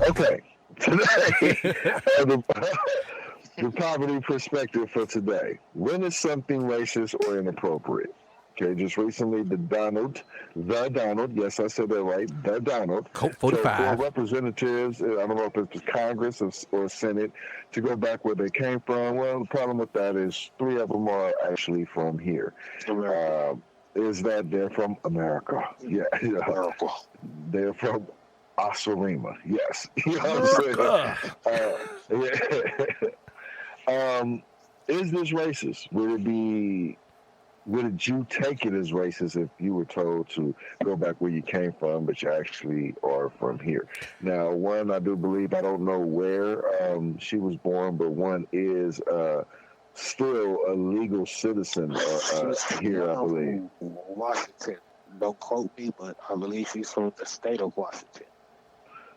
Okay. Today, the poverty perspective for today. When is something racist or inappropriate? Okay, just recently, the Donald, yes, I said that right, the Donald, Colt told 4 45. representatives, I don't know if it was Congress or Senate, to go back where they came from. Well, the problem with that is 3 of them are actually from here. Is that they're from America. Yeah, America. they're from Osarima. Yes. You know what I'm saying? Yeah. Is this racist? Would you take it as racist if you were told to go back where you came from, but you actually are from here? Now, one, I do believe, I don't know where she was born, but one is still a legal citizen here, I believe. Washington. Don't quote me, but I believe she's from the state of Washington.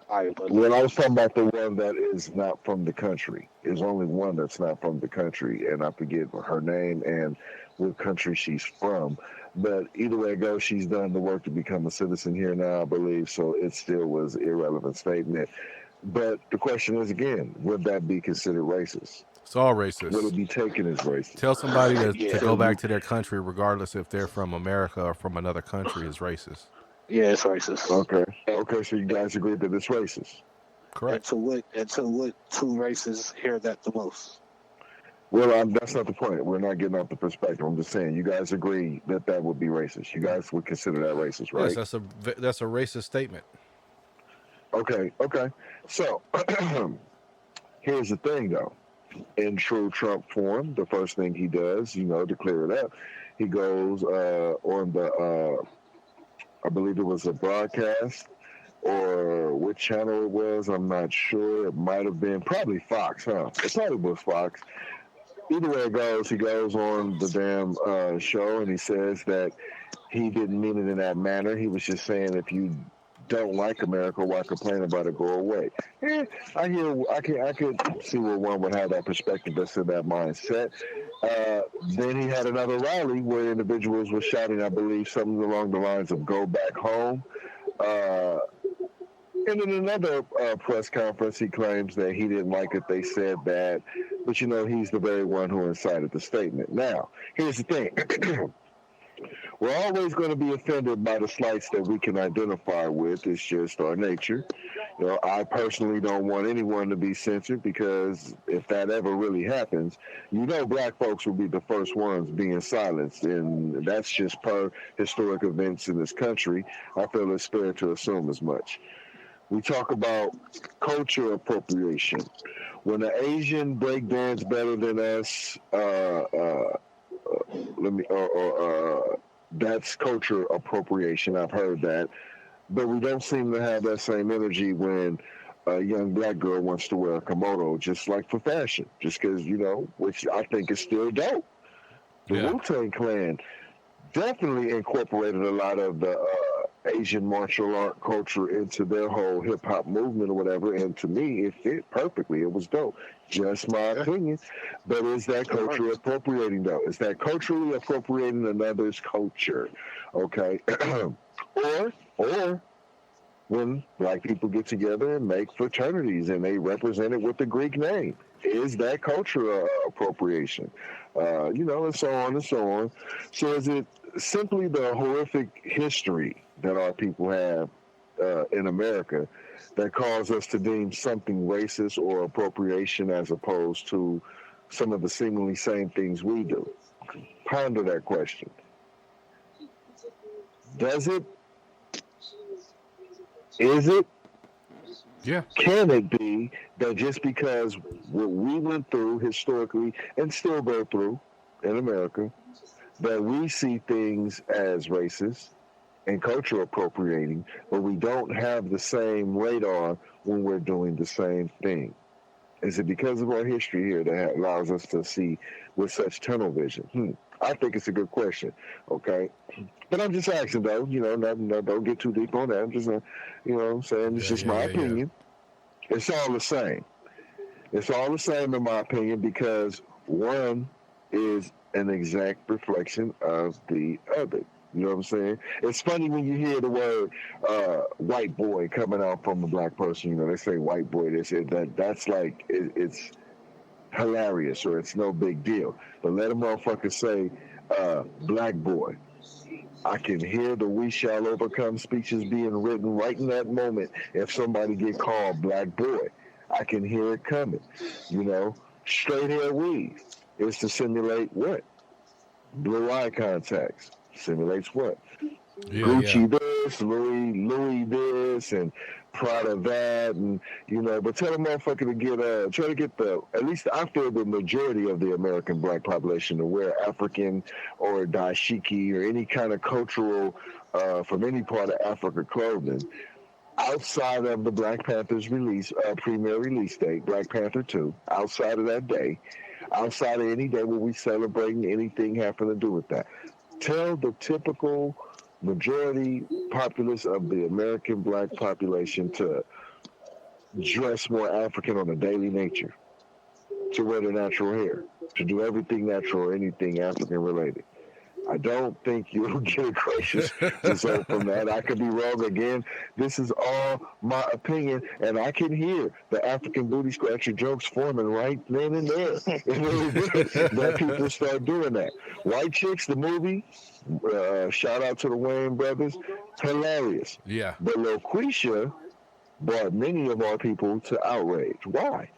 Well, I was talking about the one that is not from the country. There's only one that's not from the country, and I forget her name and what country she's from. But either way it goes, she's done the work to become a citizen here now, I believe, so it still was an irrelevant statement. But the question is, again, would that be considered racist? It's all racist. Would it be taken as racist? Tell somebody to go back to their country, regardless if they're from America or from another country, is racist. Yeah, it's racist. Okay, so you guys agree that it's racist? Correct. And to what 2 races hear that the most? Well, that's not the point. We're not getting off the perspective. I'm just saying, you guys agree that would be racist. You guys would consider that racist, right? Yes, that's a racist statement. Okay. So, here's the thing, though. In true Trump form, the first thing he does, to clear it up, he goes on the, I believe it was a broadcast, or what channel it was, I'm not sure. It might have been probably Fox, huh? It probably was Fox. Either way it goes, he goes on the damn show and he says that he didn't mean it in that manner. He was just saying, if you don't like America, why complain about it? Go away. I could see where one would have that perspective, that's in that mindset. Then he had another rally where individuals were shouting, I believe, something along the lines of "Go back home." And in another press conference, he claims that he didn't like it. They said that, but he's the very one who incited the statement. Now, here's the thing. We're always going to be offended by the slights that we can identify with. It's just our nature. I personally don't want anyone to be censored, because if that ever really happens, black folks will be the first ones being silenced. And that's just per historic events in this country. I feel it's fair to assume as much. We talk about culture appropriation. When an Asian break dance better than us, that's culture appropriation. I've heard that. But we don't seem to have that same energy when a young black girl wants to wear a kimono, just like for fashion, just because, which I think is still dope. The Wu-Tang Clan definitely incorporated a lot of the Asian martial art culture into their whole hip-hop movement or whatever, and to me, it fit perfectly. It was dope. Just my opinion. But is that culture appropriating, though? Is that culturally appropriating another's culture? Okay? or when black people get together and make fraternities and they represent it with the Greek name, is that culture appropriation? And so on and so on. So is it simply the horrific history that our people have in America that cause us to deem something racist or appropriation, as opposed to some of the seemingly same things we do? Ponder that question. Does it? Is it? Yeah. Can it be that just because what we went through historically and still go through in America, that we see things as racist and culture appropriating, but we don't have the same radar when we're doing the same thing? Is it because of our history here that allows us to see with such tunnel vision? I think it's a good question. Okay. But I'm just asking, though, don't get too deep on that. I'm just, I'm saying it's just my opinion. Yeah. It's all the same. It's all the same in my opinion, because one is an exact reflection of the other. You know what I'm saying? It's funny when you hear the word white boy coming out from a black person. You know, they say white boy. They say that's like it's hilarious or it's no big deal. But let a motherfucker say black boy. I can hear the "We Shall Overcome" speeches being written right in that moment. If somebody get called black boy, I can hear it coming. You know, straight hair weave is to simulate what? Blue eye contacts simulates what? Yeah, yeah. Gucci this, Louis this, and Prada that, and you know. But tell a motherfucker to get try to get the at least I feel the majority of the American black population to wear African or dashiki or any kind of cultural from any part of Africa clothing outside of the Black Panther's release premiere release date, Black Panther 2. Outside of that day, outside of any day where we celebrating anything having to do with that. Tell the typical majority populace of the American black population to dress more African on a daily nature, to wear their natural hair, to do everything natural or anything African related. I don't think you'll get a gracious result from that. I could be wrong again. This is all my opinion, and I can hear the African booty scratcher jokes forming right then and there. That people start doing that. White Chicks, the movie, shout out to the Wayans brothers, hilarious. Yeah. But Loquisha brought many of our people to outrage. Why?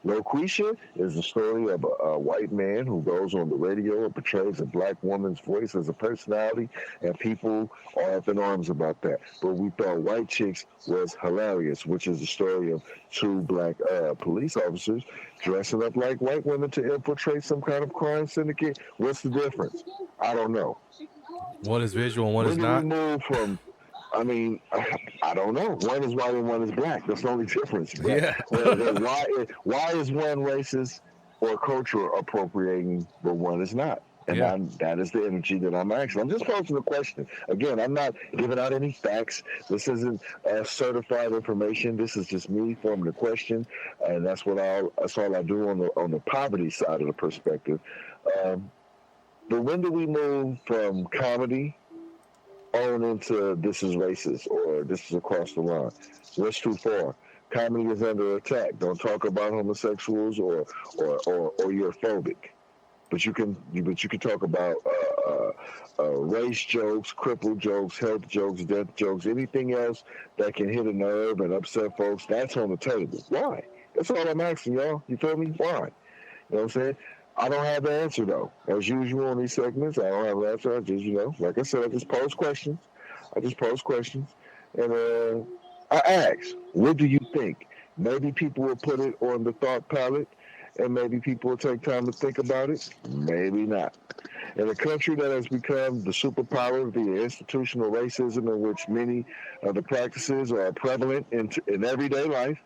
Loquisha is the story of a white man who goes on the radio and portrays a black woman's voice as a personality, and people are up in arms about that. But we thought White Chicks was hilarious, which is the story of two black police officers dressing up like white women to infiltrate some kind of crime syndicate. What's the difference? I don't know. One is visual and one is not. When do we move from... I mean, I don't know. One is white and one is black. That's the only difference. Yeah. Why is one racist or culture appropriating, but one is not? And that is the energy that I'm asking. I'm just posing a question. Again, I'm not giving out any facts. This isn't certified information. This is just me forming a question, and that's all I do on the poverty side of the perspective. But when do we move from comedy on into this is racist or this is across the line? What's too far? Comedy is under attack. Don't talk about homosexuals or you're phobic. But you can talk about race jokes, cripple jokes, health jokes, death jokes, anything else that can hit a nerve and upset folks. That's on the table. Why? That's all I'm asking y'all. You feel me? Why? You know what I'm saying? I don't have the answer, though. As usual on these segments, I don't have the answer. I just, like I said, I just pose questions. And I ask, what do you think? Maybe people will put it on the thought palette, and maybe people will take time to think about it. Maybe not. In a country that has become the superpower via institutional racism, in which many of the practices are prevalent in everyday life,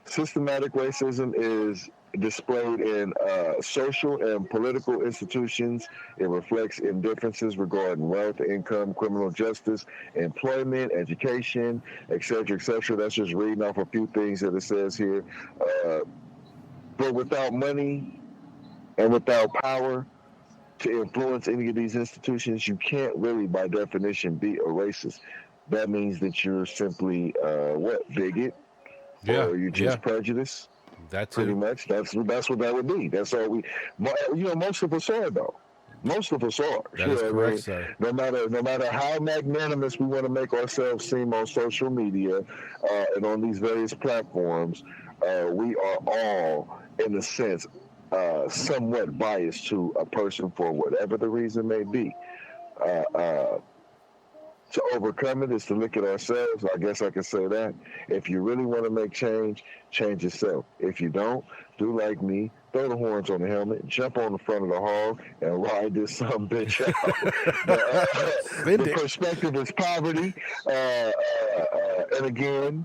systematic racism is displayed in social and political institutions. It reflects in differences regarding wealth, income, criminal justice, employment, education, etc., etc. That's just reading off a few things that it says here. But without money and without power to influence any of these institutions, you can't really, by definition, be a racist. That means that you're simply, bigot? Yeah. Or you're just prejudiced? That's pretty much. That's what that would be. That's all we. Most of us are though. Most of us are. That is correct, sir. No matter how magnanimous we want to make ourselves seem on social media and on these various platforms, we are all, in a sense, somewhat biased to a person for whatever the reason may be. To overcome it is to look at ourselves. I guess I can say that. If you really want to make change yourself. If you don't, do like me. Throw the horns on the helmet, jump on the front of the hog, and ride this some bitch out. The perspective is poverty. And again,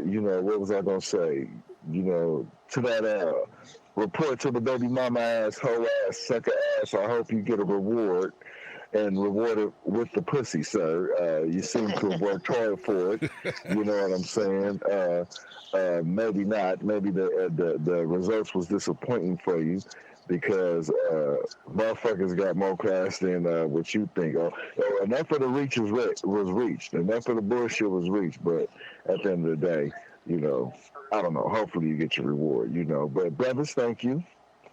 what was I going to say? To that report to the baby mama ass, hoe ass, sucker ass, I hope you get a reward. And rewarded with the pussy, sir. You seem to have worked hard for it. You know what I'm saying? Maybe not. Maybe the results was disappointing for you. because motherfuckers got more class than what you think. Enough of the reach was reached. Enough of the bullshit was reached. But at the end of the day, you know, I don't know. Hopefully you get your reward, you know. But brothers, thank you.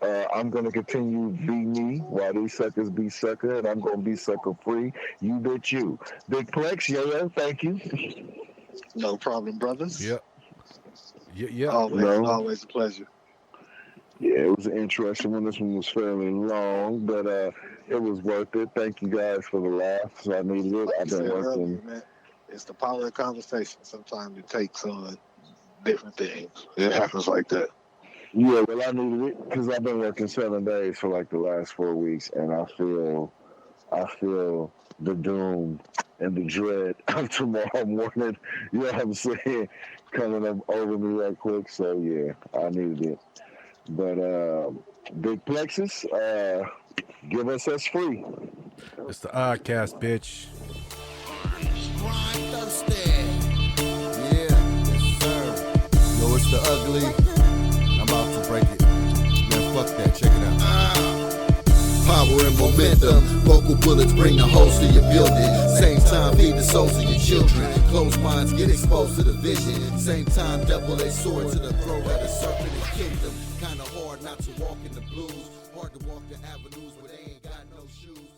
I'm going to continue be me while these suckers be sucker, and I'm going to be sucker free. You bet you. Big Plex, yo, thank you. No problem, brothers. Yep. Yeah. Always a pleasure. Yeah, it was an interesting one. This one was fairly long, but it was worth it. Thank you guys for the laughs. I needed it. Like I've been working. Man, it's the power of conversation. Sometimes it takes on different things. It happens like that. Yeah, well, I needed it because I've been working 7 days for like the last 4 weeks, and I feel the doom and the dread of tomorrow morning. You know what I'm saying? Coming up over me right quick. So yeah, I needed it. But Big Plexus, give us free. It's the ODDKAST, bitch. Grind thirsty. Yeah, yes sir. Yo, it's the ugly. I'm about to break it. Man, fuck that. Check it out. Power and momentum. Vocal bullets bring the host to your building. Same time, feed the souls of your children. Closed minds get exposed to the vision. Same time, double-edged sword to the throat of the serpent and kingdom. Kinda hard not to walk in the blues. Hard to walk the avenues where they ain't got no shoes.